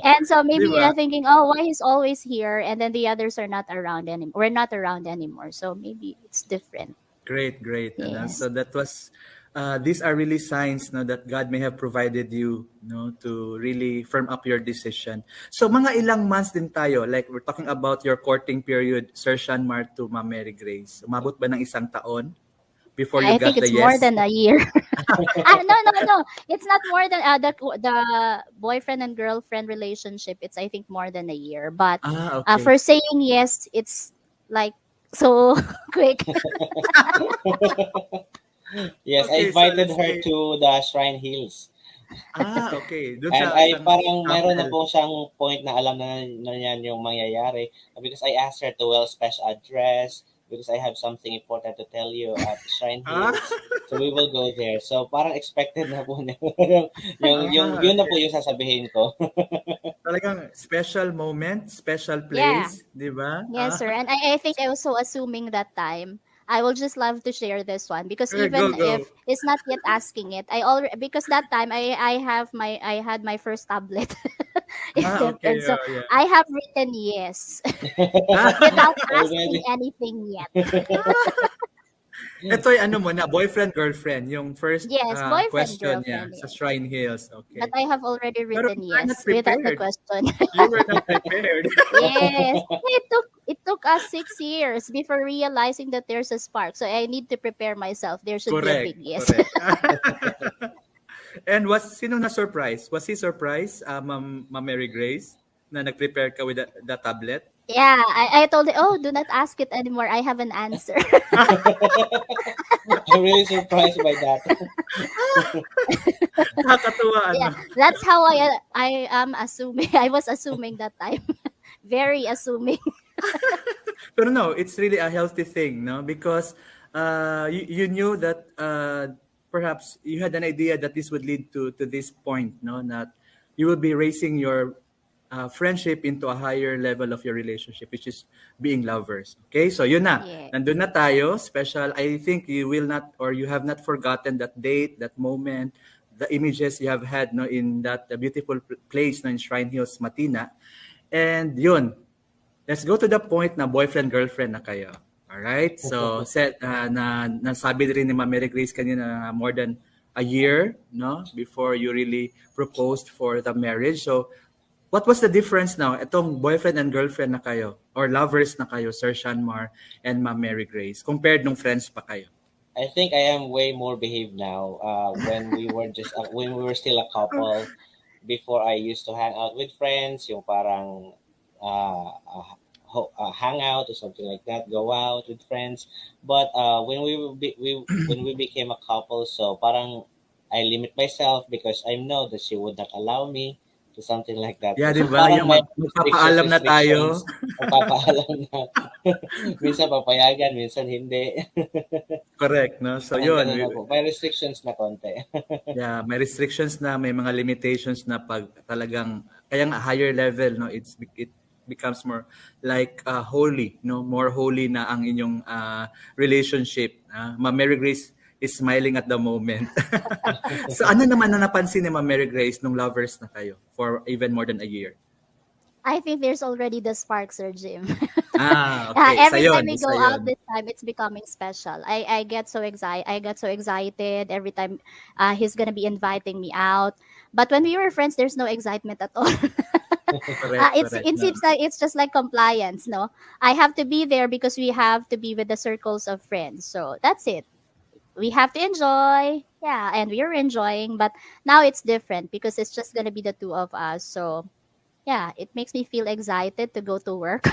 And so maybe Diba? you're thinking, oh, why he's always here, and then the others are not around anymore. We're not around anymore. So maybe it's different. Great. Yes. So that was these are really signs, no, that God may have provided you, no, to really firm up your decision. So mga ilang months din tayo, like we're talking about your courting period, Sir Shanmar to Ma'am Mary Grace. Umabot ba ng isang taon before you I think got the it's more yes? than a year. No, no, no. It's not more than the boyfriend and girlfriend relationship. It's I think more than a year. But Okay. for saying yes, it's like so quick. Yes, I Okay, so invited let's her say, to the Shrine Hills. okay, dun And sa ay isang parang mayroon na chapel. po siyang point na alam na niyan yung mangyayari. Because I asked her to wear special address because I have something important to tell you at Shrine Ah, Hills. So we will go there. So parang expected na po niya. yung yun na po okay. yung sasabihin ko. Talagang special moment, special Yeah. place, di ba? Yes, sir. And I think I was so assuming that time. I will just love to share this one because Go, even go. if it's not yet asking it, I already because that time I had my first tablet. Okay, And so yeah. I have written yes Ah, without asking Already. anything yet. ito ay ano mo na, boyfriend, girlfriend, yung first Yes, boyfriend, question niya girlfriend, sa yes. Shrine Hills. But Okay. I have already Pero written you were not yes without the prepared. question. You were not prepared. Yes. It took us 6 years before realizing that there's a spark. So I need to prepare myself. There should be a Correct, big yes. correct. And sino na surprise? Was he surprised, Ma'am Mary Grace, na nag-prepare ka with the tablet? Yeah, I told it, oh, do not ask it anymore. I have an answer. I'm really surprised by that. Nakakatuwa, ano? Yeah, that's how I am assuming. I was assuming that time. Very assuming. Pero no, it's really a healthy thing, no? Because you knew that perhaps you had an idea that this would lead to this point, no? That you will be raising your friendship into a higher level of your relationship, which is being lovers. Okay, so yun na. Yeah. Nandun na tayo. Special. I think you will not or you have not forgotten that date, that moment, the images you have had, no, in that beautiful place, no, in Shrine Hills, Matina. And yun, let's go to the point na boyfriend-girlfriend na kayo. Alright? So, nasabi rin ni Ma'am Mary Grace kanina na more than a year, no? Before you really proposed for the marriage. So, what was the difference now? Itong boyfriend and girlfriend na kayo or lovers na kayo, Sir Shanmar and Ma'am Mary Grace, compared nung friends pa kayo? I think I am way more behaved now. When we were still a couple, before I used to hang out with friends, yung parang hang out or something like that, go out with friends. But when we became a couple, so parang I limit myself because I know that she would not allow me to something like that. Yeah, di So ba? parang Yung may magpapaalam na tayo. restrictions, magpapaalam na. Minsan papayagan, minsan hindi. Correct, no? So, Parang yun. ganun na po. May restrictions na konti. Yeah, may restrictions na, may mga limitations na pag talagang, kaya nga higher level, no? It becomes more like holy, no? More holy na ang inyong relationship. Ma'am Mary Grace is smiling at the moment. So ano naman na napansin ni Ma'am Mary Grace nung lovers na kayo for even more than a year? I think there's already the spark, Sir Jim. Okay. Isa Every yun, time we isa go out yun. this time, it's becoming special. I get so excited. I get so excited every time he's gonna be inviting me out. But when we were friends, there's no excitement at all. Correct, correct. It No. seems like it's just like compliance. No, I have to be there because we have to be with the circles of friends. So that's it. We have to enjoy. Yeah, and we are enjoying. But now it's different because it's just gonna be the two of us. So yeah, it makes me feel excited to go to work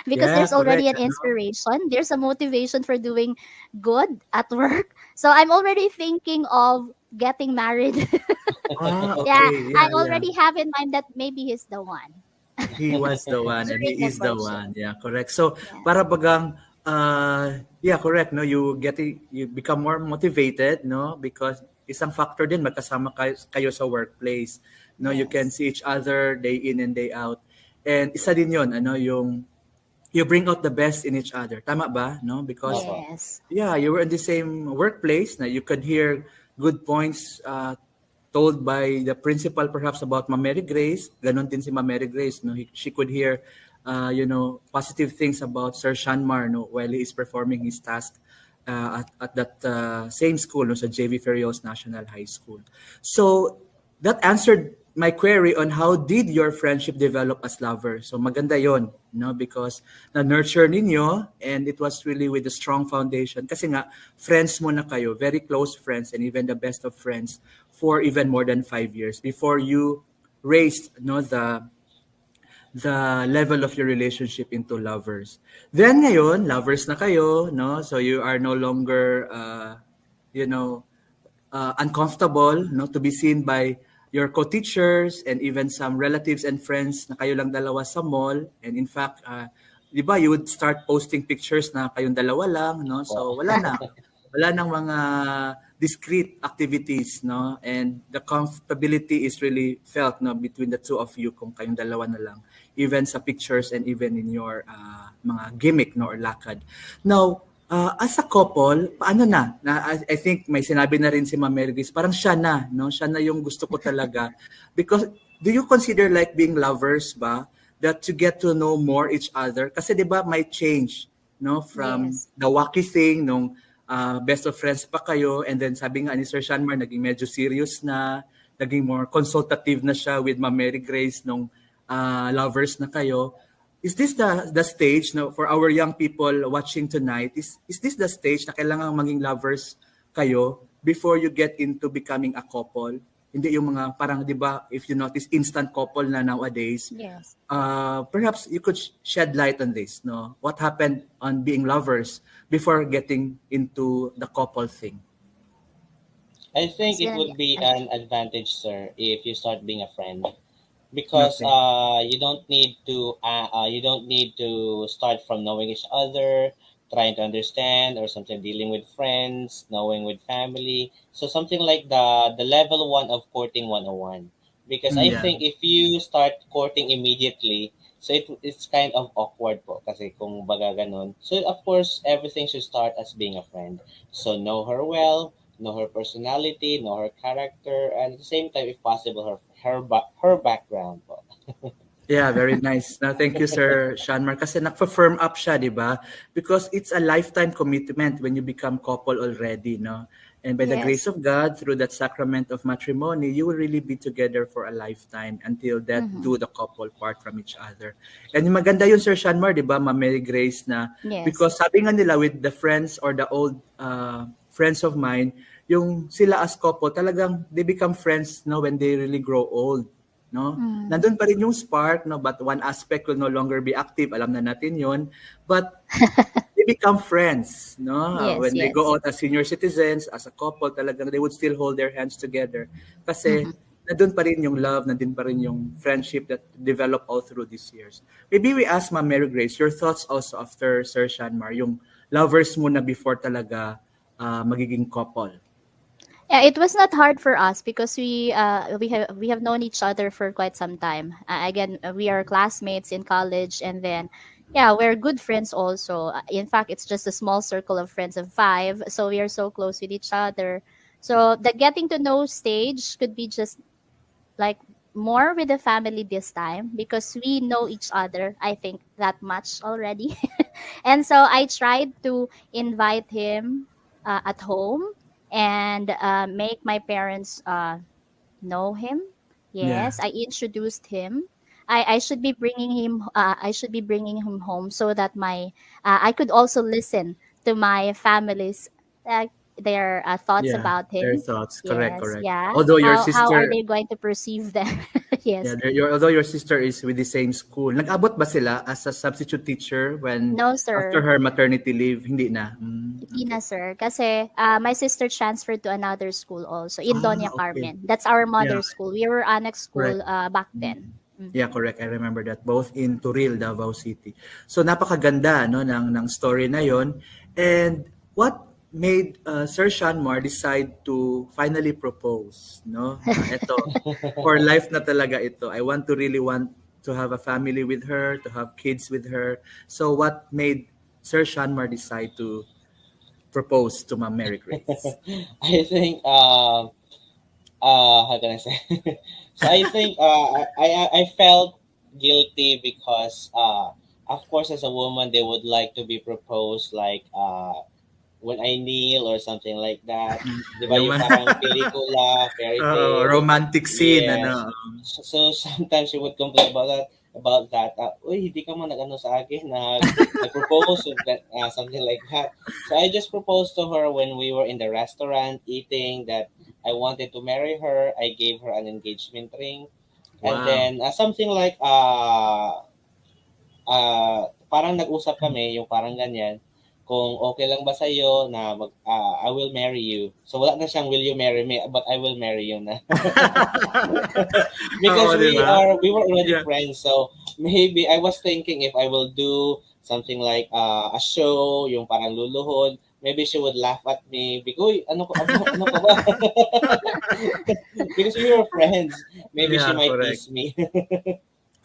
because Yeah, there's already correct. an inspiration. There's a motivation for doing good at work. So I'm already thinking of getting married. Yeah, Okay. I Yeah, yeah. already have in mind that maybe he's the one He was the one and during he the is the courtship. one. Yeah, correct. So Yeah. para bagang yeah, correct, no, you become more motivated, no, because isang factor din magkasama kayo sa workplace. No, you can Yes. see each other day in and day out. And isa din 'yon, ano, yung you bring out the best in each other. Tama ba, no? Because Opo. Yes. yeah, you were in the same workplace na you could hear good points told by the principal perhaps about Ma'am Mary Grace. Ganon din si Ma'am Mary Grace, no? She could hear positive things about Sir Shanmar, no, while he is performing his task at that same school, no, sa JV Ferrios National High School. So that answered my query on how did your friendship develop as lovers. So maganda yon, no, because na-nurture ninyo and it was really with a strong foundation. Kasi nga, friends mo na kayo, very close friends and even the best of friends for even more than 5 years before you raised, no, the level of your relationship into lovers. Then ngayon, lovers na kayo, no? So you are no longer, you know, uncomfortable, no, to be seen by your co-teachers and even some relatives and friends na kayo lang dalawa sa mall. And in fact, di ba, you would start posting pictures na kayong dalawa lang, no? So wala na. Wala nang mga discrete activities, no? And the comfortability is really felt, no, between the two of you kung kayong dalawa na lang, even sa pictures and even in your mga gimmick, no, or lakad. Now, as a couple, paano I think may sinabi na rin si Ma'am Mary Grace, parang siya na, no? Siya na yung gusto ko talaga. Because do you consider like being lovers ba, that you get to know more each other? Kasi 'di ba may change, no, from Yes. the wacky thing nung best of friends pa kayo, and then sabi nga ni Sir Shanmar, naging medyo serious na, naging more consultative na siya with Ma'am Mary Grace nung lovers na kayo. Is this the stage, no, for our young people watching tonight? Is this the stage na kailangan maging lovers kayo before you get into becoming a couple? Hindi yung mga parang, 'di ba, if you notice, instant couple na nowadays. Yes. Perhaps you could shed light on this, no? What happened on being lovers before getting into the couple thing? I think It's it gonna be would be an an advantage, sir, if you start being a friend, because Okay. you don't need to start from knowing each other, trying to understand, or something dealing with friends, knowing with family. So something like the level one of courting 101. Because I Yeah. think if you start courting immediately, so it's kind of awkward po kasi kung baga ganun. So of course, everything should start as being a friend. So know her well, know her personality, know her character, and at the same time, if possible, her background po. Yeah, very nice. No, thank you, Sir Shanmar. Kasi nagpa-firm up siya, di ba? Because it's a lifetime commitment when you become couple already, no? And by the grace yes. of God, through that sacrament of matrimony, you will really be together for a lifetime until death Mm-hmm. do the couple part from each other. And yung maganda yun, Sir Shanmar, di ba, Ma'am Mary Grace, na Yes. because sabi nga nila with the friends or the old friends of mine, yung sila as couple, talagang they become friends, no, when they really grow old, no? Mm. Nandun pa rin yung spark, no, but one aspect will no longer be active, alam na natin yon, but they become friends, no? Yes. When they go Yes. out as senior citizens, as a couple, talagang they would still hold their hands together kasi Mm-hmm. nandun pa rin yung love, nandun pa rin yung friendship that developed all through these years. Maybe we ask Ma'am Mary Grace your thoughts also after Sir Shanmar, yung lovers muna before talaga magiging couple. Yeah, it was not hard for us because we have known each other for quite some time. Again, we are classmates in college, and then yeah, we're good friends also. In fact, it's just a small circle of friends of five, so we are so close with each other. So the getting to know stage could be just like more with the family this time because we know each other. I think that much already. And so I tried to invite him at home and make my parents know him. Yeah. Yes, I introduced him. I should be bringing him. I should be bringing him home so that my I could also listen to my family's their thoughts Yeah, about their him. thoughts. Correct, Yes, correct. yeah. Although your How are sister, they going to perceive them? yeah, Yes. although your sister is with the same school, nag-abot ba sila as a substitute teacher when No, after sir. her maternity leave? Hindi na. Hindi na, Okay. sir. Kasi my sister transferred to another school also in Doña Okay. Carmen. That's our Yeah, mother school. We were annex correct. school back then. Mm. Yeah, correct. I remember that both in Turil, Davao City. So napakaganda, no, ng story na 'yon. And what made Sir Shanmar decide to finally propose, no? Na eto, for life na talaga ito. I want to really want to have a family with her, to have kids with her. So what made Sir Shanmar decide to propose to Ma'am Mary Grace? I think how can I say? So I think I felt guilty because of course as a woman they would like to be proposed when I kneel or something like that. Di ba yung Roman parang pelikula, fairy Oo, tale? romantic scene, Yes. ano? So sometimes she would complain about that. Uy, hindi ka man nag-ano sa akin, nag-propose, or that, something like that. So I just proposed to her when we were in the restaurant eating that I wanted to marry her. I gave her an engagement ring. And Wow. then something like parang nag-usap kami yung parang ganyan kung okay lang ba sa iyo na I will marry you. So wala na siyang will you marry me, but I will marry you na. Oo, Because di ba? we were already Yeah. friends. So maybe I was thinking if I will do something like a show, yung parang luluhod, maybe she would laugh at me because "Uy, ano ka ba?" Because we were friends. Maybe she Yeah, might correct. tease me.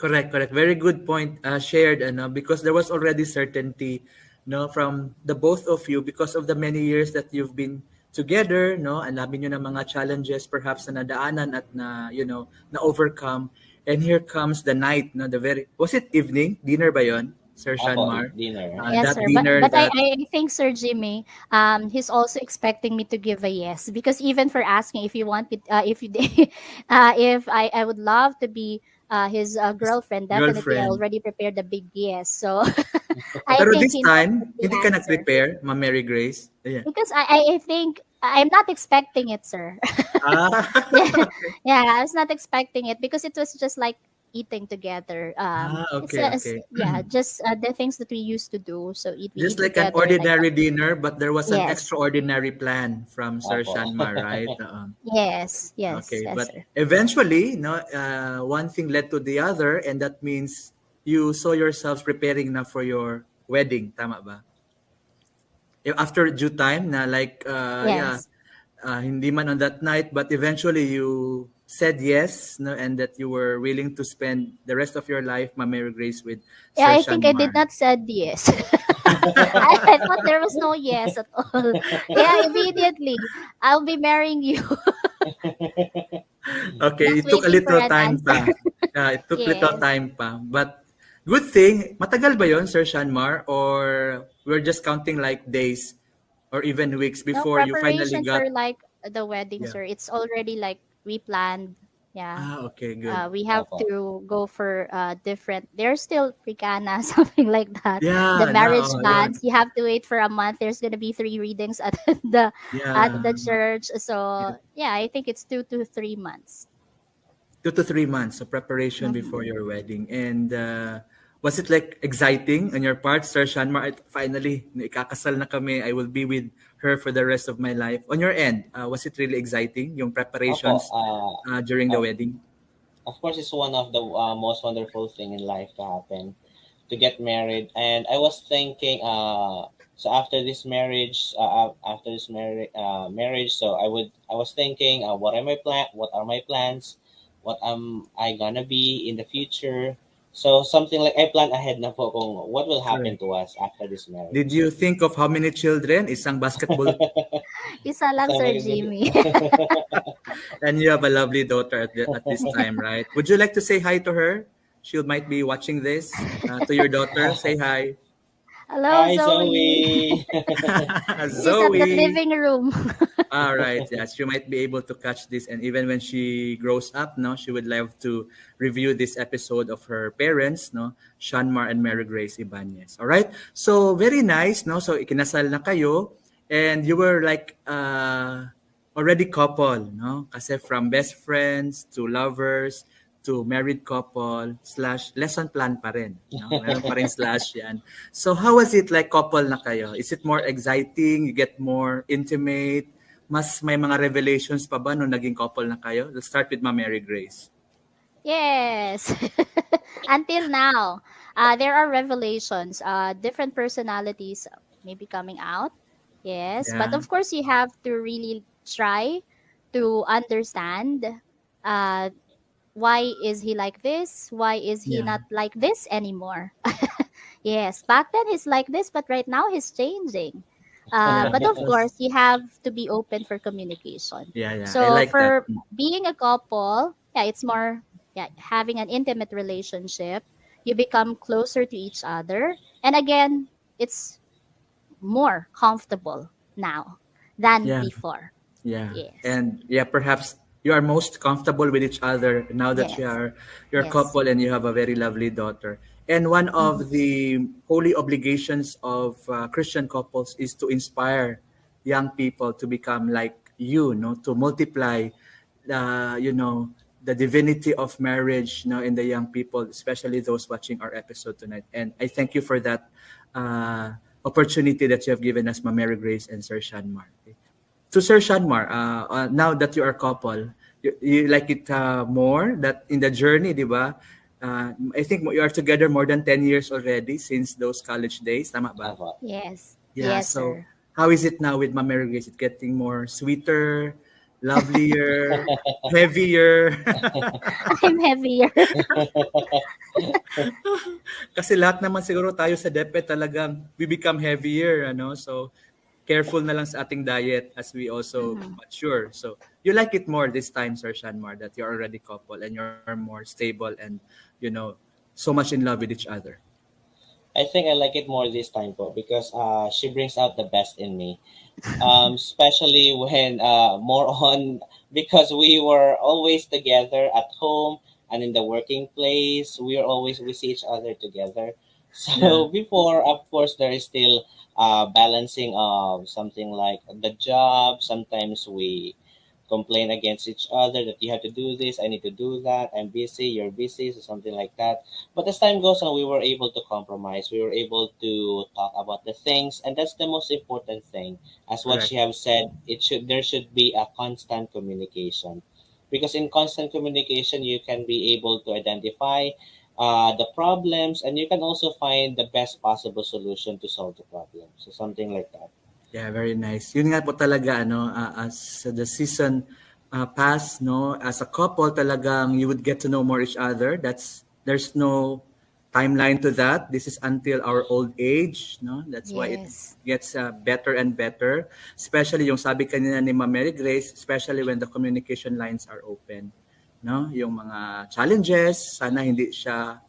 Correct, correct. Very good point shared, ano, because there was already certainty, no, from the both of you because of the many years that you've been together, no, and dami nyo ng mga challenges perhaps na nadaanan at na, na overcome. And here comes the night, no, the very, was it evening? Dinner ba yon, Sir Apo, Shanmar? dinner. Yes, That sir. But dinner but I, that, I think Sir Jimmy, he's also expecting me to give a yes because even for asking if you want it, if you, if I would love to be his girlfriend, definitely I girlfriend. already prepared a big yes. So I Pero think this he knows time, the hindi ka answer nag-prepare, Ma Mary Grace? Yeah. because I think I'm not expecting it, sir. Ah, Yeah, okay. yeah, I was not expecting it because it was just like eating together. It's Okay, okay. yeah, just the things that we used to do. So we Just eat like an together like that. ordinary dinner, but there was an Yes, extraordinary plan from Sir Apo. Shanmar, right? yes, Okay, yes, but sir. eventually, no, one thing led to the other, and that means you saw yourselves preparing na for your wedding, tama ba? After due time, na like, yeah, Yes, hindi man on that night, but eventually you said yes, no, and that you were willing to spend the rest of your life, Ma Mary Grace, with yeah. Sir I think I did Shanmar. not said yes. I thought there was no yes at all. Yeah, immediately I'll be marrying you. Okay, Not it took a waiting for little an time answer. pa. It took little Yes. time pa. But good thing, matagal ba yon, Sir Shanmar? Or we're just counting like days or even weeks No, before you finally preparations got, are like the wedding, yeah. sir. It's already like we planned. Yeah. Okay, good. We have Apo. to go for different. There's still Fricana, something like that. The Yeah, marriage no, yeah, bands. You have to wait for a month. There's gonna be 3 readings at the yeah, church. yeah. So yeah, I think it's 2 to 3 months. 2 to 3 months of preparation Mhm. before your wedding. And was it like exciting on your part, Sir Shanmar? Finally, ikakasal na kami. I will be with her for the rest of my life. On your end, was it really exciting, yung Opo, preparations during the of, wedding? of course, it's one of the most wonderful thing in life to happen, to get married. And I was thinking, so after this marriage, marriage, so I was thinking, what are my plans? What am I gonna be in the future? So something like I plan ahead na po kung what will happen Correct. to us after this Did marriage. you think of how many children? Isang basketball, Isa lang, So Sir magiging Jimmy. and you have a lovely daughter at this time, right? Would you like to say hi to her? She might be watching this. To your daughter, say hi. Hello, Hi Zoe. Zoe. She's at the Zoe. living room. All right. Yes, she might be able to catch this, and even when she grows up, no, she would love to review this episode of her parents, no, Shanmar and Mary Grace Ibanez. All right. So very nice, no. So ikinasal na kayo, and you were like already couple, no, kasi from best friends to lovers to married couple slash lesson plan pa rin, no? Meron pa rin slash yan. So how was it like couple na kayo? Is it more exciting? You get more intimate? Mas may mga revelations pa ba nung naging couple na kayo? Let's start with Ma Mary Grace. Yes. Until now, there are revelations, different personalities maybe coming out. Yes. But Yeah. of course, you have to really try to understand uh, why is he like this? Why is he Yeah. not like this anymore? Yes. Back then, he's like this, but right now, he's changing. Yeah. But of Because course, you have to be open for communication. yeah, yeah. I So like that. for being a couple, yeah, it's more yeah, having an intimate relationship. You become closer to each other. And again, it's more comfortable now than Yeah. before. Yeah. Yes. And yeah, perhaps you are most comfortable with each other now that Yes. you're a Yes. couple and you have a very lovely daughter. And one Mhm. of the holy obligations of Christian couples is to inspire young people to become like you, no, to multiply you know, the divinity of marriage, you know, in the young people, especially those watching our episode tonight. And I thank you for that opportunity that you have given us, Ma Mary Grace and Sir Shanmar. To Sir Shanmar, now that you are couple, you like it more that in the journey, di ba? I think you are together more than 10 years already since those college days. Tama ba? Apo. Yes. Yeah, Yes, so sir. how is it now with Ma'am Mary Grace? It getting more sweeter, lovelier, heavier? I'm heavier. Kasi lahat naman siguro tayo sa DepEd talagang we become heavier, ano? So, careful na lang sa ating diet as we also Mhm. mature. So, you like it more this time, Sir Shanmar, that you're already couple and you're more stable and, you know, so much in love with each other. I think I like it more this time po because she brings out the best in me. Especially when more on because we were always together at home and in the working place. We see each other together. Yeah, So before, of course, there is still balancing of something like the job. Sometimes we complain against each other that you have to do this, I need to do that, I'm busy, you're busy, so something like that. But as time goes on, we were able to compromise. We were able to talk about the things, and that's the most important thing. As what correct. she have said, it should there should be a constant communication, because in constant communication, you can be able to identify the problems, and you can also find the best possible solution to solve the problem. So something like that. Yeah, very nice. Yun nga po talaga ano, as the season pass, no, as a couple talagang you would get to know more each other. There's no timeline to that. This is until our old age, no. That's why it Yes. gets better and better. Especially yung sabi kanina ni Ma'am Mary Grace, especially when the communication lines are open, no. Yung mga challenges, sana hindi siya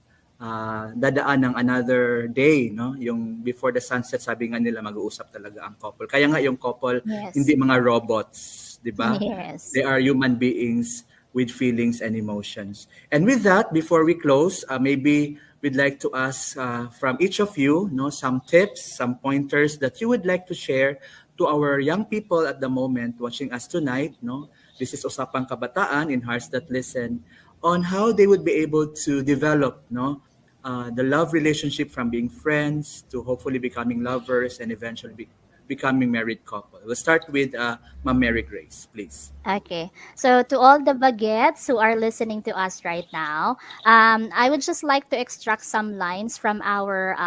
dadaan ng another day, no? Yung before the sunset, sabi nga nila mag-uusap talaga ang couple. Kaya nga yung couple, hindi Yes. mga robots, di ba? Yes. They are human beings with feelings and emotions. And with that, before we close, maybe we'd like to ask from each of you, no, some tips, some pointers that you would like to share to our young people at the moment watching us tonight, no? This is Usapang Kabataan in Hearts That Listen, on how they would be able to develop, no, the love relationship from being friends to hopefully becoming lovers and eventually becoming married couple. We'll start with Ma'am Mary Grace, please. Okay. So to all the baguettes who are listening to us right now, I would just like to extract some lines from our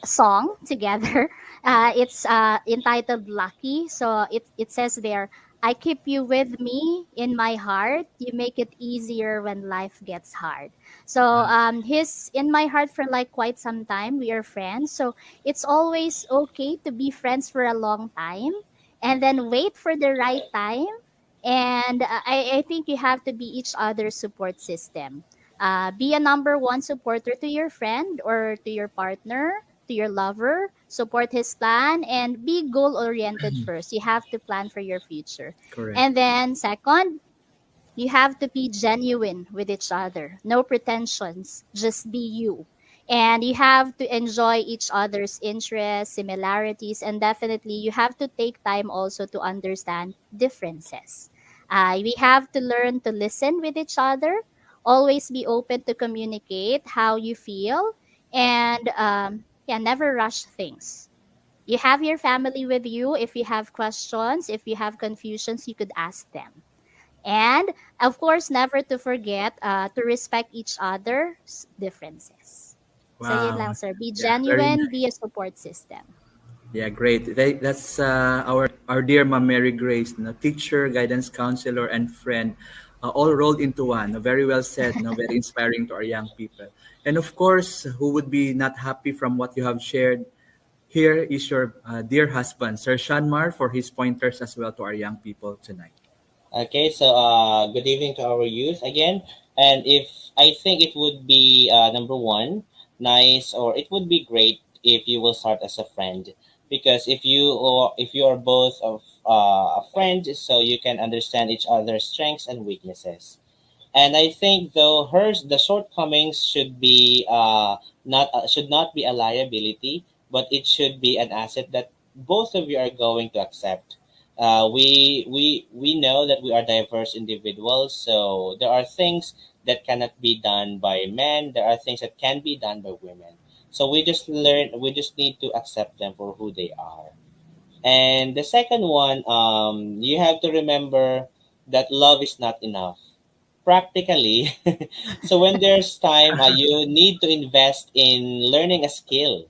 song together. It's entitled Lucky. So it says there, I keep you with me in my heart. You make it easier when life gets hard. So Wow. he's in my heart for like quite some time. We are friends. So it's always okay to be friends for a long time and then wait for the right time. And I think you have to be each other's support system. Be a number one supporter to your friend or to your partner, to your lover, support his plan, and be goal oriented first. You have to plan for your future. Correct. And then, second, you have to be genuine with each other. No pretensions, just be you. And you have to enjoy each other's interests, similarities, and definitely you have to take time also to understand differences. We have to learn to listen with each other, always be open to communicate how you feel, and yeah, never rush things. You have your family with you. If you have questions, if you have confusions, you could ask them. And of course, never to forget to respect each other's differences. So yun Wow. lang, sir. Be Yeah, very genuine, nice. be a support system. Yeah, great. That's our dear Ma'am Mary Grace, no, teacher, guidance counselor, and friend, all rolled into one. No, very well said. No, very inspiring to our young people. And of course, who would be not happy from what you have shared? Here is your dear husband, Sir Shanmar, for his pointers as well to our young people tonight. Okay, so good evening to our youth again. And if I think it would be number one, nice, or it would be great if you will start as a friend. because if you are both of a friend, so you can understand each other's strengths and weaknesses. And I think though hers the shortcomings should not be a liability, but it should be an asset that both of you are going to accept. We know that we are diverse individuals, so there are things that cannot be done by men. There are things that can be done by women. So we just learn. We just need to accept them for who they are. And the second one, you have to remember that love is not enough practically. So when there's time, you need to invest in learning a skill.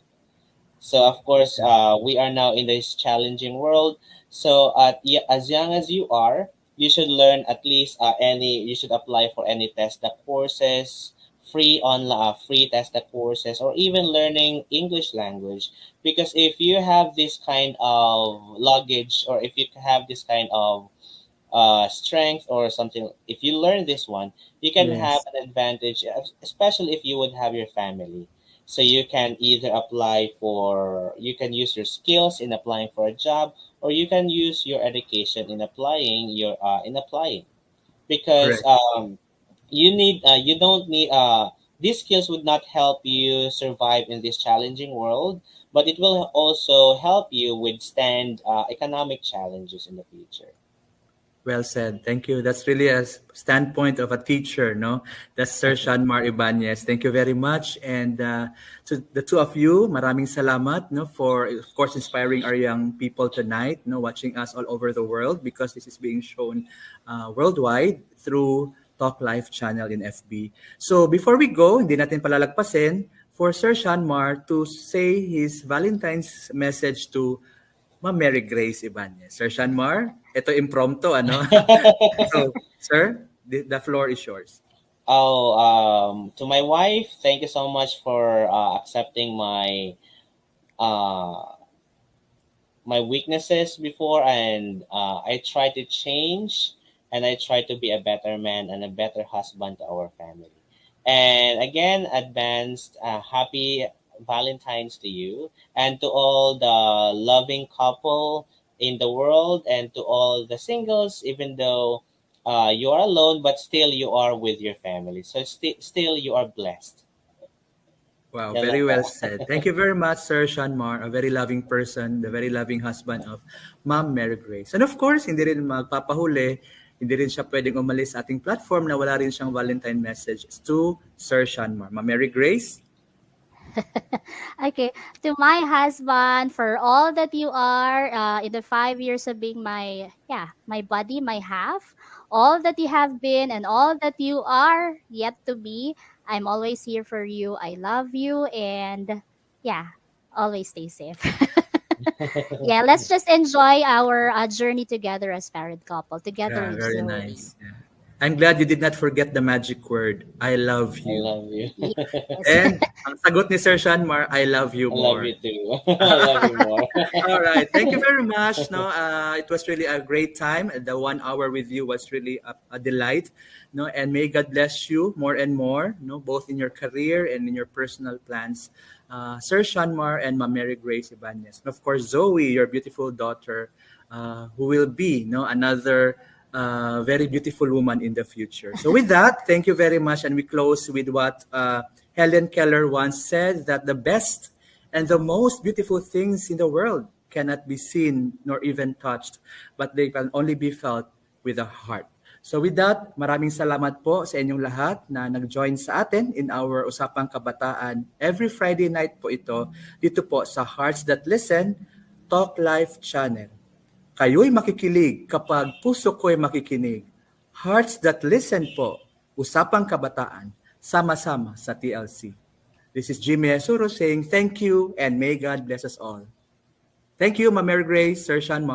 So of course, we are now in this challenging world. So as young as you are, you should learn at least any. You should apply for any TESDA courses, free TESDA courses, or even learning English language. Because if you have this kind of luggage, or if you have this kind of strength or something, if you learn this one, you can have Yes. an advantage, especially if you would have your family. So you can either you can use your skills in applying for a job, or you can use your education in applying, because Correct. you don't need these skills would not help you survive in this challenging world, but it will also help you withstand economic challenges in the future. Well said. Thank you. That's really a standpoint of a teacher, no? That's Sir Shanmar Ibanez. Thank you very much. And to the two of you, maraming salamat, no, for of course inspiring our young people tonight, no, watching us all over the world because this is being shown worldwide through Talk Life channel in FB. So before we go, hindi natin palalagpasin for Sir Shanmar to say his Valentine's message to Ma'am Mary Grace Ibanez. Sir Shanmar, ito impromptu, ano? So, sir, the floor is yours. Oh, to my wife, thank you so much for accepting uh, my weaknesses before, and I try to change, and I try to be a better man and a better husband to our family. And again, advanced happy Valentine's to you and to all the loving couple in the world, and to all the singles, even though you are alone, but still you are with your family. So still you are blessed. Wow, Yan very lang well po. said. Thank you very much, Sir Shanmar, a very loving person, the very loving husband of Ma'am Mary Grace. And of course, hindi rin magpapahuli, hindi rin siya pwedeng umalis sa ating platform na wala rin siyang Valentine message to Sir Shanmar. Ma'am Mary Grace? Okay, to my husband, for all that you are in the 5 years of being my buddy, my half, all that you have been and all that you are yet to be, I'm always here for you. I love you, and yeah, always stay safe. Yeah, let's just enjoy our journey together as married couple. Together Yeah, with very Zoe. nice. Yeah. I'm glad you did not forget the magic word, I love I you. love you. Yes. And ang sagot ni Sir Shanmar, I love you I love more. you too. I love you more. All right. Thank you very much. No, it was really a great time. The 1 hour with you was really a delight. No, and may God bless you more and more. No, both in your career and in your personal plans. Sir Shanmar and Ma Mary Grace Ibanez. And of course, Zoe, your beautiful daughter, who will be another very beautiful woman in the future. So with that, thank you very much. And we close with what Helen Keller once said, that the best and the most beautiful things in the world cannot be seen nor even touched, but they can only be felt with the heart. So with that, maraming salamat po sa inyong lahat na nag-join sa atin in our Usapang Kabataan. Every Friday night po ito, dito po sa Hearts That Listen, Talk Life Channel. Kayo'y makikilig kapag puso ko'y makikinig. Hearts That Listen po, Usapang Kabataan, sama-sama sa TLC. This is Jimmy Jesuro saying thank you and may God bless us all. Thank you, Ma Mary Grace, Sir Sean